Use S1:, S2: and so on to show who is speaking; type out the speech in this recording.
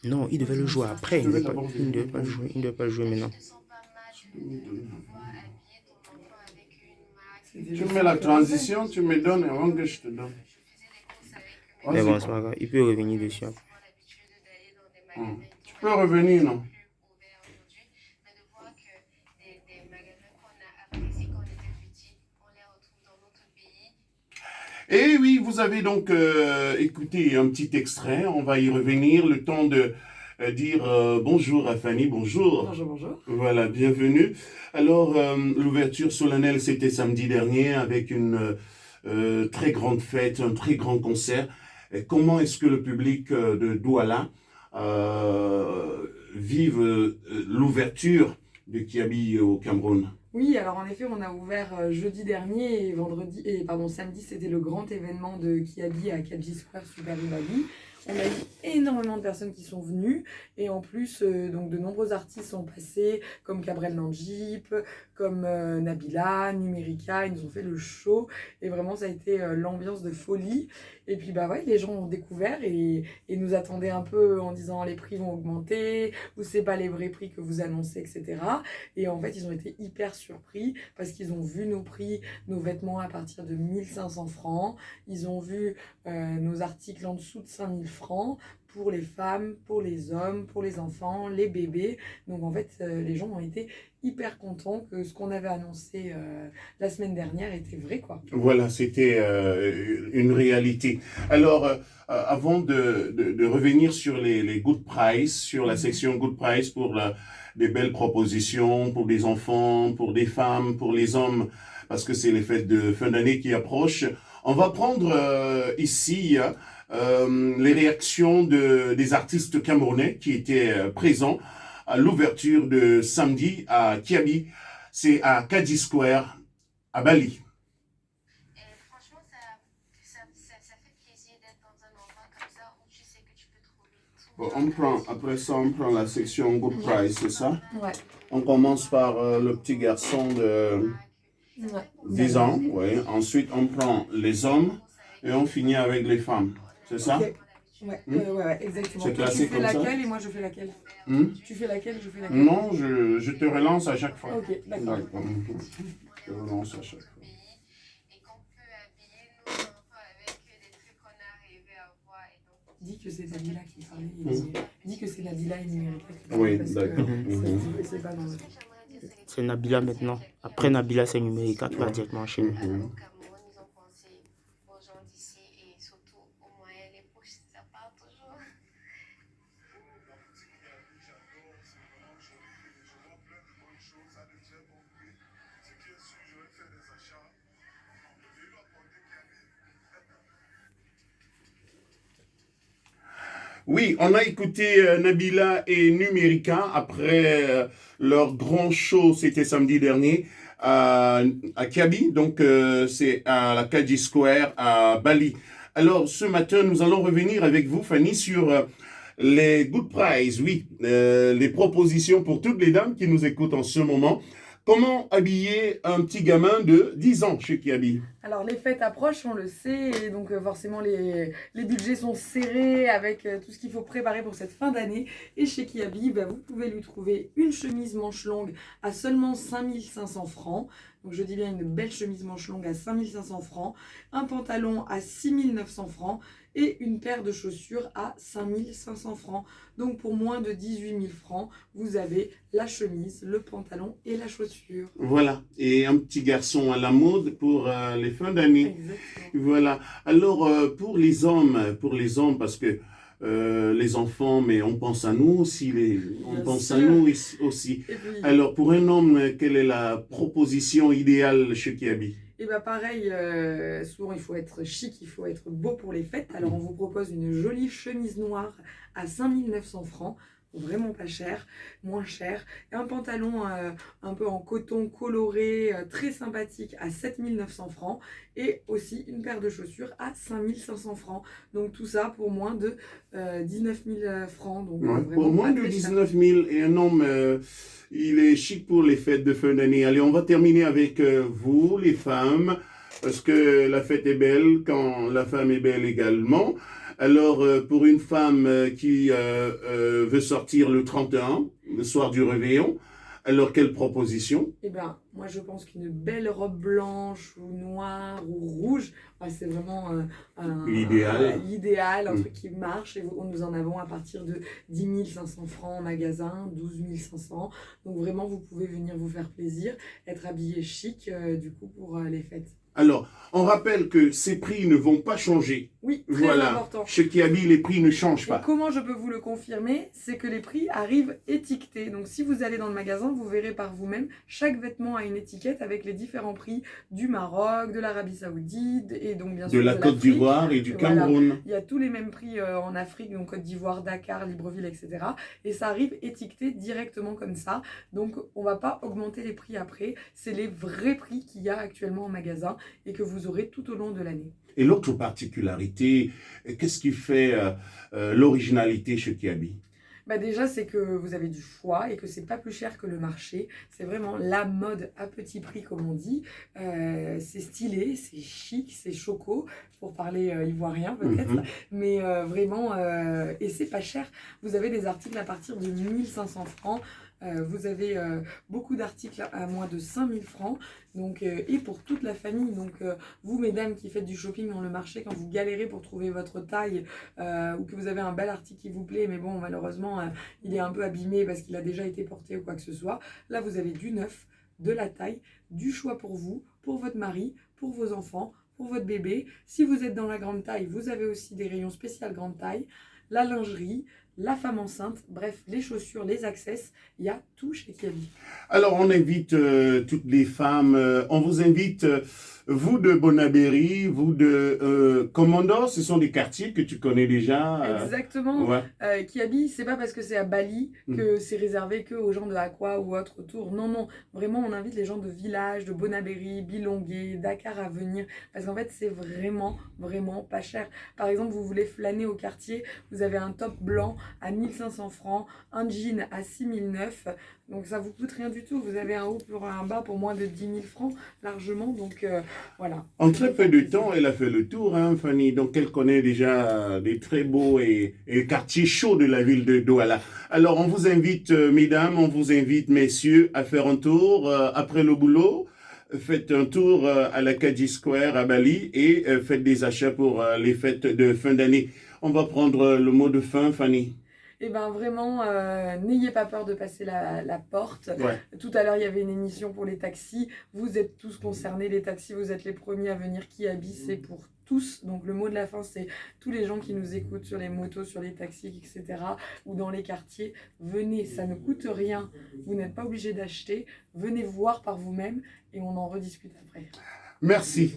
S1: Non, il devait le jouer après.
S2: Je vais d'abord
S1: Il ne devait
S2: vérifier.
S1: pas le jouer. Il ne devait pas le jouer maintenant.
S2: Tu mets la transition, tu me donnes avant que je te donne.
S1: Mais bon,
S2: Vas-y.
S1: c'est pas grave. Il peut revenir dessus après.
S2: Tu peux revenir, non? Et oui, vous avez donc écouté un petit extrait. On va y revenir. Le temps de dire bonjour à Fanny. Bonjour.
S3: Bonjour, bonjour.
S2: Voilà, bienvenue. Alors, l'ouverture solennelle, c'était samedi dernier avec une très grande fête, un très grand concert. Et comment est-ce que le public de Douala vive l'ouverture de Kiabi au Cameroun?
S3: Oui, alors en effet, on a ouvert jeudi dernier et samedi, c'était le grand événement de Kiabi à Kaji Square Super Bali. On a eu énormément de personnes qui sont venues et en plus, donc de nombreux artistes sont passés comme Cabrel Nandjip, comme Nabila, Numérica, ils nous ont fait le show et vraiment ça a été l'ambiance de folie. Et puis bah ouais, les gens ont découvert et nous attendaient un peu en disant les prix vont augmenter ou c'est pas les vrais prix que vous annoncez, etc. Et en fait, ils ont été hyper surpris parce qu'ils ont vu nos prix, nos vêtements à partir de 1500 francs. Ils ont vu nos articles en dessous de 5000 francs pour les femmes, pour les hommes, pour les enfants, les bébés. Donc en fait, les gens ont été hyper contents que ce qu'on avait annoncé la semaine dernière était vrai, quoi.
S2: Voilà, c'était une réalité. Alors, avant de revenir sur les good price, sur la section good price pour des belles propositions pour des enfants, pour des femmes, pour les hommes, parce que c'est les fêtes de fin d'année qui approchent, on va prendre ici les réactions des artistes camerounais qui étaient présents à l'ouverture de samedi à Kiabi, c'est à Kaji Square, à Bali. Bon, après ça, on prend la section Good Price, c'est ça?
S3: Ouais.
S2: On commence par le petit garçon de 10 ans, oui. Ensuite, on prend les hommes et on finit avec les femmes, c'est ça?
S3: Okay. Ouais, exactement.
S2: C'est classé
S3: tu fais
S2: comme ça?
S3: laquelle et moi je fais laquelle? Tu fais laquelle, je fais laquelle?
S2: Non, je te relance à chaque fois.
S3: Ok, d'accord.
S2: Je te relance à chaque fois.
S3: Dis que c'est Nabila qui parlait. Dis que c'est Nabila et Numérica qui parlaient.
S2: Oui,
S3: parce
S2: d'accord.
S3: que c'est pas dans le...
S1: C'est Nabila maintenant. Après Nabila, c'est Numérica qui va directement enchaîner.
S2: Oui, on a écouté Nabila et Numérica après leur grand show, c'était samedi dernier, à Kiabi, donc c'est à la Kaji Square à Bali. Alors ce matin, nous allons revenir avec vous, Fanny, sur les good prize, oui, les propositions pour toutes les dames qui nous écoutent en ce moment. Comment habiller un petit gamin de 10 ans chez Kiabi?
S3: Alors les fêtes approchent, on le sait, et donc forcément les budgets sont serrés avec tout ce qu'il faut préparer pour cette fin d'année. Et chez Kiabi, vous pouvez lui trouver une chemise manche longue à seulement 5500 francs. Donc je dis bien une belle chemise manche longue à 5500 francs, un pantalon à 6900 francs et une paire de chaussures à 5500 francs. Donc pour moins de 18 000 francs, vous avez la chemise, le pantalon et la chaussure.
S2: Voilà, et un petit garçon à la mode pour les fins d'année.
S3: Exactement.
S2: Voilà. Alors pour les hommes, parce que les enfants, mais on pense à nous aussi, on pense à nous aussi.
S3: Et puis,
S2: alors pour un homme, quelle est la proposition idéale chez Kiabi?
S3: et pareil, souvent il faut être chic, il faut être beau pour les fêtes. Alors on vous propose une jolie chemise noire à 5900 francs. Vraiment pas cher, moins cher. Et un pantalon un peu en coton coloré, très sympathique à 7900 francs. Et aussi une paire de chaussures à 5500 francs. Donc tout ça pour moins de 19 000 francs. Donc,
S2: ouais, pour moins de 19 000. Et un homme, il est chic pour les fêtes de fin d'année. Allez, on va terminer avec vous, les femmes, parce que la fête est belle quand la femme est belle également. Alors, pour une femme qui veut sortir le 31, le soir du réveillon, alors quelle proposition?
S3: Eh ben, moi je pense qu'une belle robe blanche ou noire ou rouge, c'est vraiment l'idéal, un
S2: Mm.
S3: truc qui marche. Et nous en avons à partir de 10 500 francs en magasin, 12 500. Donc vraiment, vous pouvez venir vous faire plaisir, être habillé chic du coup pour les fêtes.
S2: Alors, on rappelle que ces prix ne vont pas changer.
S3: Oui, très
S2: Voilà.
S3: important.
S2: Chez Kiabi, les prix ne changent
S3: Et
S2: pas.
S3: comment je peux vous le confirmer? C'est que les prix arrivent étiquetés. Donc si vous allez dans le magasin, vous verrez par vous-même, chaque vêtement a une étiquette avec les différents prix du Maroc, de l'Arabie Saoudite et donc bien sûr
S2: De la Côte
S3: l'Afrique.
S2: d'Ivoire et du
S3: Voilà.
S2: Cameroun.
S3: Il y a tous les mêmes prix en Afrique, donc Côte d'Ivoire, Dakar, Libreville, etc. Et ça arrive étiqueté directement comme ça. Donc on va pas augmenter les prix après. C'est les vrais prix qu'il y a actuellement en magasin et que vous aurez tout au long de l'année.
S2: Et l'autre particularité, qu'est-ce qui fait l'originalité chez Kiabi?
S3: Bah déjà, c'est que vous avez du choix et que c'est pas plus cher que le marché. C'est vraiment la mode à petit prix, comme on dit. C'est stylé, c'est chic, c'est choco, pour parler ivoirien peut-être.
S2: Mhm.
S3: Mais vraiment, et c'est pas cher. Vous avez des articles à partir de 1500 francs. Vous avez beaucoup d'articles à moins de 5000 francs, donc, et pour toute la famille. Donc vous mesdames qui faites du shopping dans le marché, quand vous galérez pour trouver votre taille ou que vous avez un bel article qui vous plaît, mais bon malheureusement il est un peu abîmé parce qu'il a déjà été porté ou quoi que ce soit, là vous avez du neuf, de la taille, du choix pour vous, pour votre mari, pour vos enfants, pour votre bébé. Si vous êtes dans la grande taille, vous avez aussi des rayons spécial grande taille, la lingerie, la femme enceinte, bref, les chaussures, les access, il y a tout chez Kiabi.
S2: Alors, on invite toutes les femmes, on vous invite, vous de Bonabéry, vous de Komondor, ce sont des quartiers que tu connais déjà.
S3: Exactement.
S2: Ouais.
S3: Kiabi, c'est pas parce que c'est à Bali que c'est réservé que aux gens de Aqua ou autres autour. Non, non. Vraiment, on invite les gens de village, de Bonabéry, Bilongué, Dakar à venir. Parce qu'en fait, c'est vraiment, vraiment pas cher. Par exemple, vous voulez flâner au quartier, vous avez un top blanc à 1500 francs, un jean à 6009. Donc ça vous coûte rien du tout. Vous avez un haut pour un bas pour moins de 10 000 francs largement. Donc voilà.
S2: En très peu de temps, elle a fait le tour, hein, Fanny. Donc elle connaît déjà des très beaux et quartiers chauds de la ville de Douala. Alors on vous invite, mesdames, on vous invite, messieurs, à faire un tour après le boulot. Faites un tour à la Kaji Square à Bali et faites des achats pour les fêtes de fin d'année. On va prendre le mot de fin, Fanny.
S3: Eh bien vraiment, n'ayez pas peur de passer la porte.
S2: Ouais.
S3: Tout à l'heure, il y avait une émission pour les taxis. Vous êtes tous concernés, les taxis, vous êtes les premiers à venir. Kiabi, c'est pour tous. Donc le mot de la fin, c'est tous les gens qui nous écoutent sur les motos, sur les taxis, etc. ou dans les quartiers. Venez, ça ne coûte rien. Vous n'êtes pas obligé d'acheter. Venez voir par vous-même et on en rediscute après.
S2: Merci.